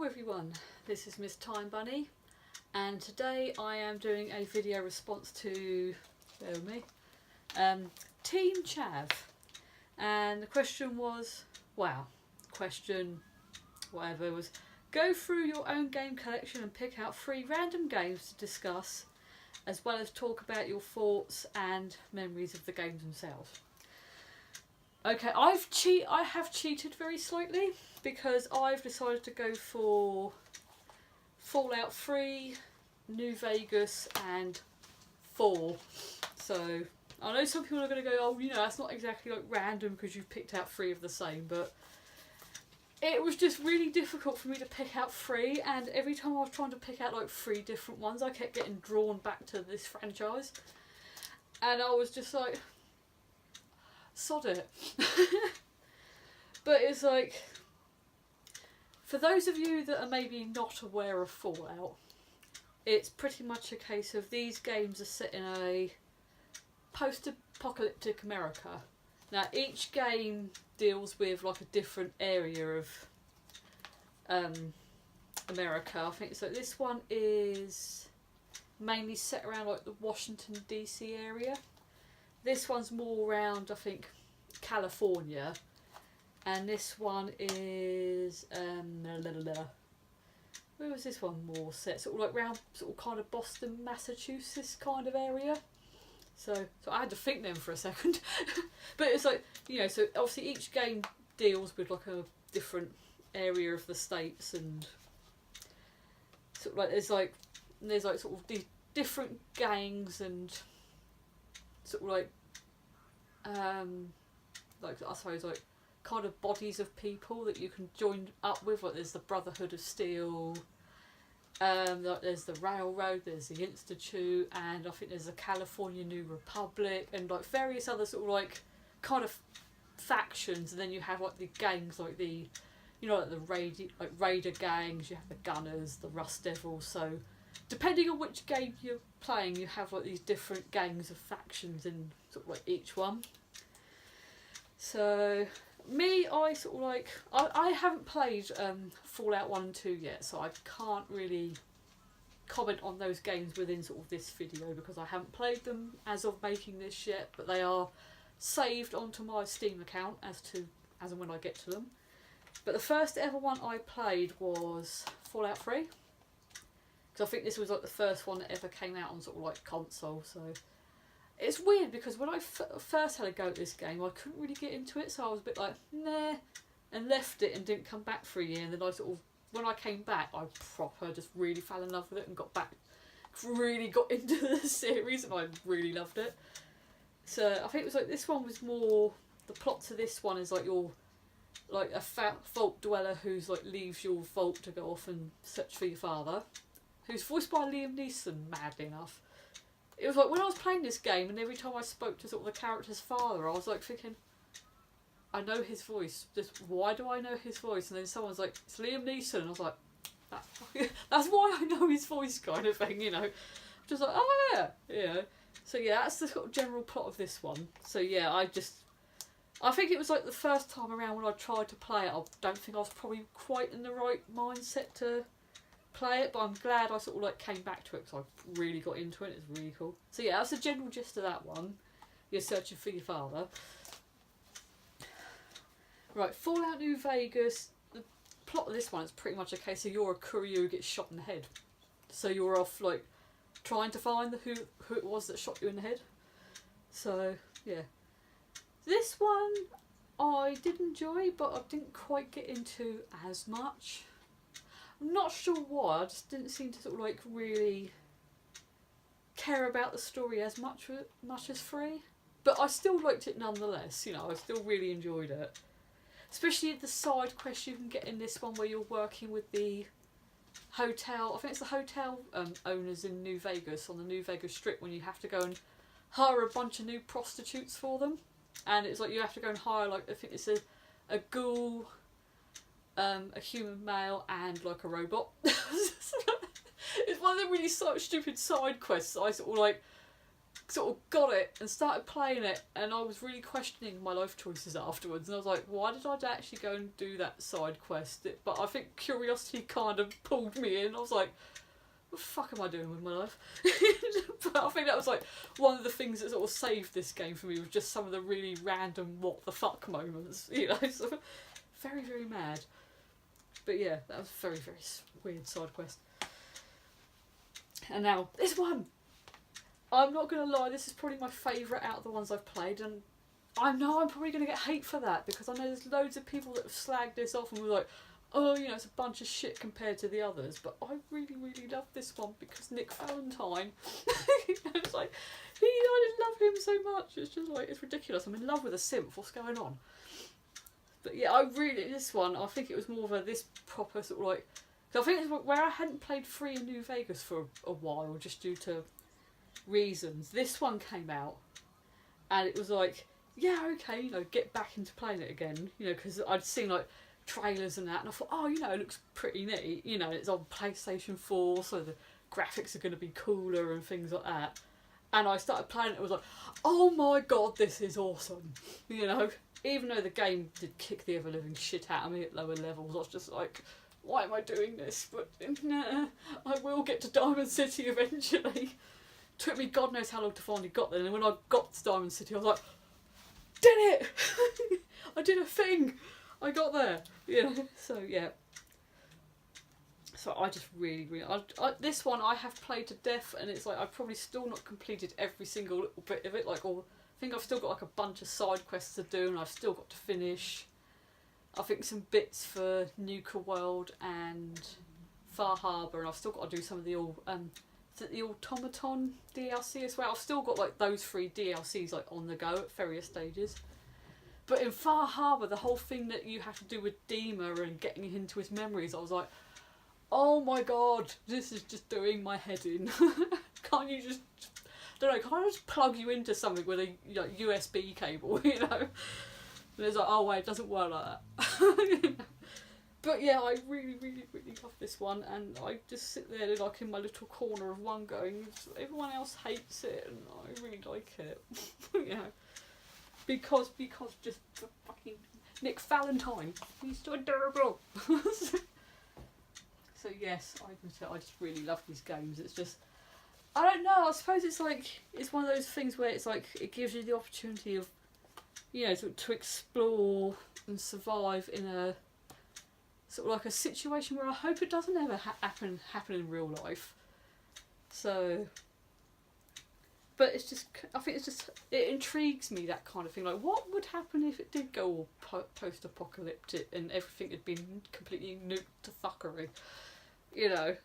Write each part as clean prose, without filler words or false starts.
Hello everyone, this is Miss Time Bunny, and today I am doing a video response to, bear with me, Team Chav. And the question was, was, go through your own game collection and pick out 3 random games to discuss, as well as talk about your thoughts and memories of the games themselves. Okay, I have cheated very slightly because I've decided to go for Fallout 3, New Vegas and 4. So I know some people are going to go, oh, you know, that's not exactly like random because you've picked out 3 of the same, but it was just really difficult for me to pick out 3, and every time I was trying to pick out like 3 different ones, I kept getting drawn back to this franchise, and I was just like, sod it. But it's like, for those of you that are maybe not aware of Fallout, it's pretty much a case of these games are set in a post-apocalyptic America. Now each game deals with like a different area of America. I think so. This one is mainly set around like the Washington DC area. This one's more around, I think, California, and this one is where was this one more set? Sort of like round, sort of kind of Boston, Massachusetts kind of area. So I had to think then for a second, but it's like, you know, so obviously each game deals with like a different area of the states, and sort of like there's like sort of these different gangs and sort of like I suppose like kind of bodies of people that you can join up with. Like there's the Brotherhood of Steel, like there's the Railroad, there's the Institute, and I think there's the California New Republic, and like various other sort of like kind of factions. And then you have like the gangs, like the, you know, like the Raider gangs. You have the Gunners, the Rust Devils. So depending on which game you're playing, you have like these different gangs of factions in sort of like each one. So me, I sort of like, I haven't played Fallout 1 and 2 yet, so I can't really comment on those games within sort of this video because I haven't played them as of making this yet, but they are saved onto my Steam account as and when I get to them. But the first ever one I played was Fallout 3. Because I think this was like the first one that ever came out on sort of like console. So it's weird because when I first had a go at this game, I couldn't really get into it, so I was a bit like, nah, and left it and didn't come back for a year. And then I sort of, when I came back, I proper just really fell in love with it and really got into the series, and I really loved it. So I think it was like, this one was more, the plot to this one is like you're like a vault dweller who's like leaves your vault to go off and search for your father, who's voiced by Liam Neeson, madly enough. It was like when I was playing this game, and every time I spoke to sort of the character's father, I was like thinking, I know his voice. Just why do I know his voice? And then someone's like, it's Liam Neeson, and I was like, that's why I know his voice, kind of thing, you know. Just like, oh yeah, yeah. So yeah, that's the sort of general plot of this one. So yeah, I think it was like the first time around when I tried to play it, I don't think I was probably quite in the right mindset to play it, but I'm glad I sort of like came back to it because I really got into it. It's really cool. So yeah, that's the general gist of that one. You're searching for your father. Right, Fallout New Vegas. The plot of this one is pretty much a case of you're a courier who gets shot in the head. So you're off like trying to find who it was that shot you in the head. So yeah, this one I did enjoy, but I didn't quite get into as much. I'm not sure why, I just didn't seem to sort of like really care about the story as much as 3. But I still liked it nonetheless, you know, I still really enjoyed it. Especially the side quest you can get in this one where you're working with the hotel, I think it's the hotel owners in New Vegas, on the New Vegas Strip, when you have to go and hire a bunch of new prostitutes for them. And it's like you have to go and hire, like, I think it's a ghoul, a human male, and like a robot. It's one of them really stupid side quests that I sort of like sort of got it and started playing it, and I was really questioning my life choices afterwards, and I was like, why did I actually go and do that side quest? But I think curiosity kind of pulled me in. I was like, what the fuck am I doing with my life? But I think that was like one of the things that sort of saved this game for me, was just some of the really random what the fuck moments, you know. So very, very mad. But yeah, that was a very, very weird side quest. And now this one, I'm not gonna lie, this is probably my favourite out of the ones I've played, and I know I'm probably gonna get hate for that, because I know there's loads of people that have slagged this off and were like, oh, you know, it's a bunch of shit compared to the others, but I really, really love this one because Nick Valentine, it's like, I just love him so much. It's just like, it's ridiculous. I'm in love with a simp. What's going on? But yeah, I really, this one, I think it was more of this proper sort of like, I think it's where I hadn't played Free in New Vegas for a while, just due to reasons. This one came out, and it was like, yeah, okay, you know, get back into playing it again, you know, because I'd seen like trailers and that, and I thought, oh, you know, it looks pretty neat, you know, it's on PlayStation 4, so the graphics are going to be cooler and things like that. And I started playing it, it was like, oh my god, this is awesome, you know. Even though the game did kick the ever-living shit out of me at lower levels, I was just like, why am I doing this? But nah, I will get to Diamond City eventually. Took me God knows how long to finally got there, and when I got to Diamond City I was like, did it! I did a thing! I got there, you know. So yeah. So I just really, this one I have played to death, and it's like I've probably still not completed every single little bit of it. Like, I think I've still got like a bunch of side quests to do, and I've still got to finish, I think, some bits for Nuka World and Far Harbour, and I've still got to do some of the the Automaton DLC as well. I've still got like those 3 DLCs like on the go at various stages. But in Far Harbour, the whole thing that you have to do with Dima and getting into his memories, I was like, oh my god, this is just doing my head in. Can't you just, don't know, can't I just plug you into something with a USB cable, you know? And it's like, oh wait, it doesn't work like that. But yeah, I really, really, really love this one, and I just sit there like in my little corner of one going, everyone else hates it, and I really like it. You know, because just the fucking Nick Valentine, he's so adorable. So yes, I admit it, I just really love these games. It's just, I don't know, I suppose it's like, it's one of those things where it's like, it gives you the opportunity of, you know, to explore and survive in a sort of like a situation where I hope it doesn't ever happen in real life. So, but it's just, I think it's just, it intrigues me, that kind of thing. Like, what would happen if it did go all post-apocalyptic and everything had been completely nuked to fuckery? You know,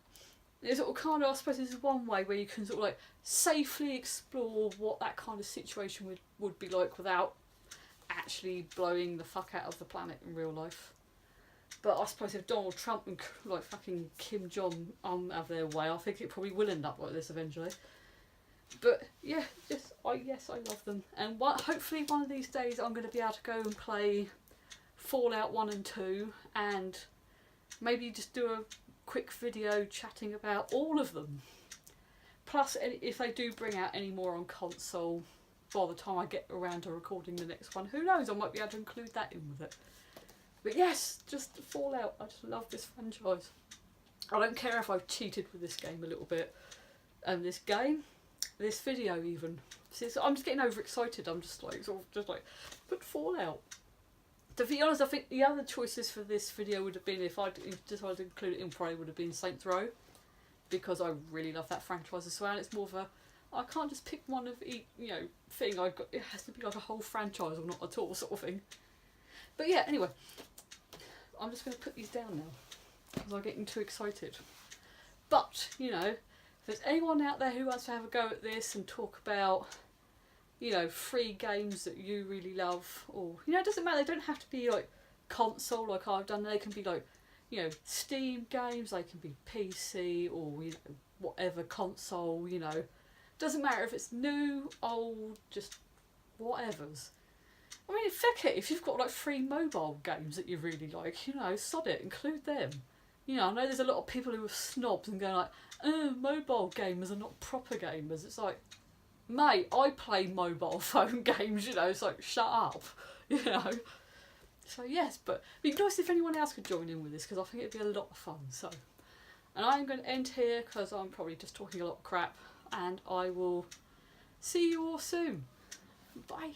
it's sort of kind of, I suppose this is one way where you can sort of like safely explore what that kind of situation would be like without actually blowing the fuck out of the planet in real life. But I suppose if Donald Trump and like fucking Kim Jong have their way, I think it probably will end up like this eventually. But yeah, yes, I love them, and hopefully one of these days I'm going to be able to go and play Fallout 1 and 2, and maybe just do a quick video chatting about all of them. Plus, if they do bring out any more on console by the time I get around to recording the next one, who knows, I might be able to include that in with it. But yes, just Fallout, I just love this franchise. I don't care if I've cheated with this game a little bit, and this video even. See, so I'm just getting overexcited. I'm just like, but Fallout. To be honest, I think the other choices for this video would have been, if I decided to include it in, probably would have been Saints Row, because I really love that franchise as well. And it's more of a, I can't just pick one of each, you know, thing. It has to be like a whole franchise or not at all sort of thing. But yeah, anyway, I'm just going to put these down now because I'm getting too excited. But, you know, if there's anyone out there who wants to have a go at this and talk about, you know, free games that you really love, or, you know, it doesn't matter, they don't have to be like console like I've done, they can be like, you know, Steam games, they can be PC or, you know, whatever console, you know, doesn't matter if it's new, old, just whatever's. I mean, fuck it, if you've got like free mobile games that you really like, you know, sod it, include them. You know, I know there's a lot of people who are snobs and going like, oh, mobile gamers are not proper gamers. It's like, mate, I play mobile phone games, you know, it's like, shut up, you know. So yes, but it'd be nice if anyone else could join in with this, because I think it'd be a lot of fun. So, and I'm going to end here because I'm probably just talking a lot of crap, and I will see you all soon. Bye.